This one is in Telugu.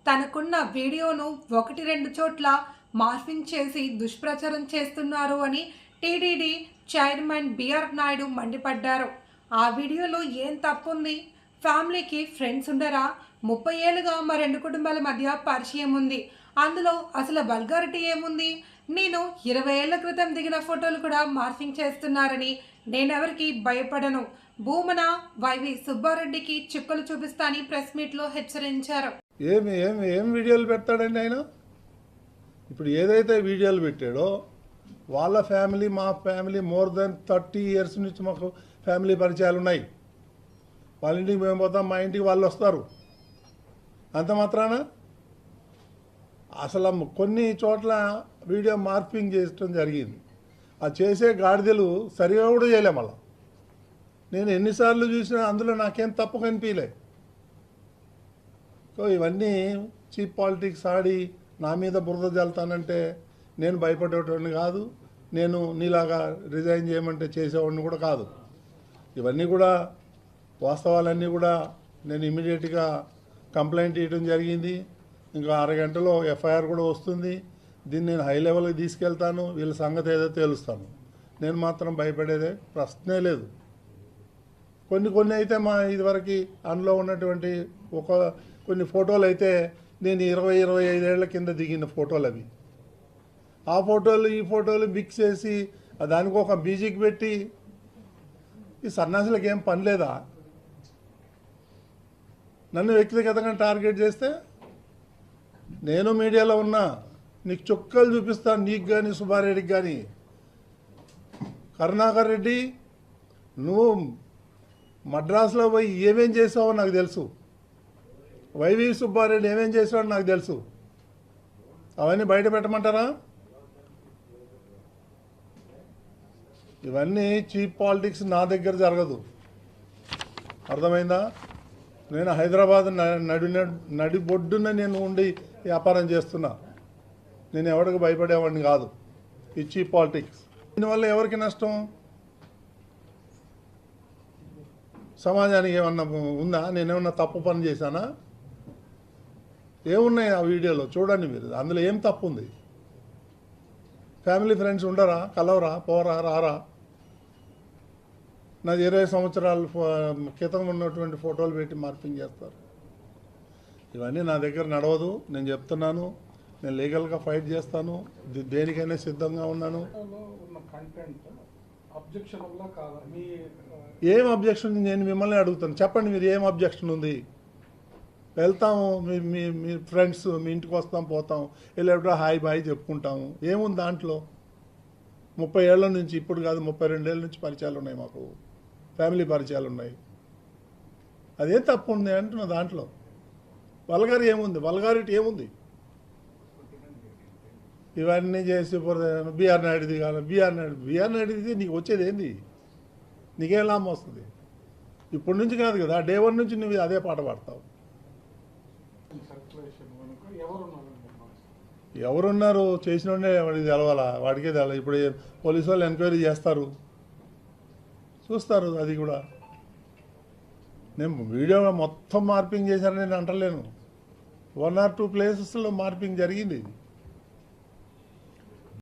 తనకున్న వీడియోను 1-2 చోట్ల మార్ఫింగ్ చేసి దుష్ప్రచారం చేస్తున్నారు అని టీటీడీ చైర్మన్ బిఆర్ నాయుడు మండిపడ్డారు. ఆ వీడియోలో ఏం తప్పుంది? ఫ్యామిలీకి ఫ్రెండ్స్ ఉండరా? 30 ఏళ్ళుగా మా 2 కుటుంబాల మధ్య పరిచయం ఉంది. అందులో అసలు వల్గారిటీ ఏముంది? నేను 20 ఏళ్ల క్రితం దిగిన ఫోటోలు కూడా మార్ఫింగ్ చేస్తున్నారని నేనెవరికి భయపడను. భూమన వైవి సుబ్బారెడ్డికి చుక్కలు చూపిస్తానని ప్రెస్ మీట్లో హెచ్చరించారు. ఏం వీడియోలు పెడతాడండి ఆయన? ఇప్పుడు ఏదైతే వీడియోలు పెట్టాడో వాళ్ళ ఫ్యామిలీ, మా ఫ్యామిలీ మోర్ దెన్ 30 ఇయర్స్ నుంచి మాకు ఫ్యామిలీ పరిచయాలు ఉన్నాయి. వాళ్ళ ఇంటికి మేము పోతాం, మా ఇంటికి వాళ్ళు వస్తారు. అంత మాత్రాన అసలు కొన్ని చోట్ల వీడియో మార్పింగ్ చేయడం జరిగింది. ఆ చేసే గాడిదలు సరిగా కూడా చేయలే. మళ్ళా నేను ఎన్నిసార్లు చూసినా అందులో నాకేం తప్పు కనిపించలే. సో ఇవన్నీ చీప్ పాలిటిక్స్ ఆడి నా మీద బురద జల్తానంటే నేను భయపడేవాడిని కాదు. నేను నీలాగా రిజైన్ చేయమంటే చేసేవాడిని కూడా కాదు. ఇవన్నీ కూడా వాస్తవాలన్నీ కూడా నేను ఇమీడియట్గా కంప్లైంట్ ఇవ్వడం జరిగింది. ఇంకా 6 గంటలో ఎఫ్ఐఆర్ కూడా వస్తుంది. దీన్ని నేను హై లెవెల్కి తీసుకెళ్తాను. వీళ్ళ సంగతి ఏదో తేలుస్తాను. నేను మాత్రం భయపడేదే ప్రశ్నే లేదు. కొన్ని అయితే మా ఇదివరకు అందులో ఉన్నటువంటి కొన్ని ఫోటోలు అయితే నేను 20-25 ఏళ్ల కింద దిగిన ఫోటోలు అవి. ఆ ఫోటోలు ఈ ఫోటోలు మిక్స్ చేసి దానికి ఒక మ్యూజిక్ పెట్టి ఈ సన్యాసులకు ఏం పని లేదా? నన్ను వ్యక్తిగతంగా టార్గెట్ చేస్తే నేను మీడియాలో ఉన్నా, నీకు చుక్కలు చూపిస్తాను. నీకు కానీ సుబ్బారెడ్డికి కానీ. కరుణాకర్ రెడ్డి, నువ్వు మద్రాసులో పోయి ఏమేం చేసావో నాకు తెలుసు. వైవి సుబ్బారెడ్డి ఏమేం చేసావో నాకు తెలుసు. అవన్నీ బయట పెట్టమంటారా? ఇవన్నీ చీప్ పాలిటిక్స్ నా దగ్గర జరగదు. అర్థమైందా? నేను హైదరాబాద్ నడిబొడ్డున నేను ఉండి వ్యాపారం చేస్తున్నా. నేను ఎవరికి భయపడేవాడిని కాదు. ఈ చీప్ పాలిటిక్స్ దీనివల్ల ఎవరికి నష్టం? సమాజానికి ఏమన్నా ఉందా? నేనేమన్నా తప్పు పని చేశానా? ఏమున్నాయి ఆ వీడియోలో చూడండి మీరు. అందులో ఏం తప్పు ఉంది? ఫ్యామిలీ ఫ్రెండ్స్ ఉండరా? కలవరా? పోరా? రారా? నాది 20 సంవత్సరాల క్రితం ఉన్నటువంటి ఫోటోలు పెట్టి మార్పింగ్ చేస్తారు. ఇవన్నీ నా దగ్గర నడవదు. నేను చెప్తున్నాను, నేను లీగల్గా ఫైట్ చేస్తాను. దేనికైనా సిద్ధంగా ఉన్నాను. ఏం అబ్జెక్షన్? నేను మిమ్మల్ని అడుగుతాను, చెప్పండి మీరు ఏం అబ్జెక్షన్ ఉంది? వెళ్తాము, మీ ఫ్రెండ్స్ మీ ఇంటికి వస్తాం, పోతాం, వెళ్ళేటప్పుడు హాయ్ బాయ్ చెప్పుకుంటాము. ఏముంది దాంట్లో? 30 ఏళ్ల నుంచి, ఇప్పుడు కాదు 32 ఏళ్ళ నుంచి పరిచయాలు ఉన్నాయి మాకు. ఫ్యామిలీ పరిచయాలు ఉన్నాయి. అదే తప్పు ఉంది అంటున్నా. దాంట్లో వల్గారి ఏముంది? వల్గారిటీ ఏముంది? ఇవన్నీ చేసి బిఆర్ నాయుడుది కాదు. బిఆర్ నాయుడుది నీకు వచ్చేది ఏంది? నీకేం లాభం వస్తుంది? ఇప్పటి నుంచి కాదు కదా, డే 1 నుంచి నువ్వు అదే పాట పాడతావు. ఎవరున్నారు? చేసినోడే వాడికి తెలవాలా? వాడికే తెలవాలి. ఇప్పుడు పోలీసు వాళ్ళు ఎంక్వైరీ చేస్తారు, చూస్తారు. అది కూడా నేను వీడియో మొత్తం మార్పింగ్ చేశానని నేను అంటలేను. 1 or 2 ప్లేసెస్లో మార్పింగ్ జరిగింది.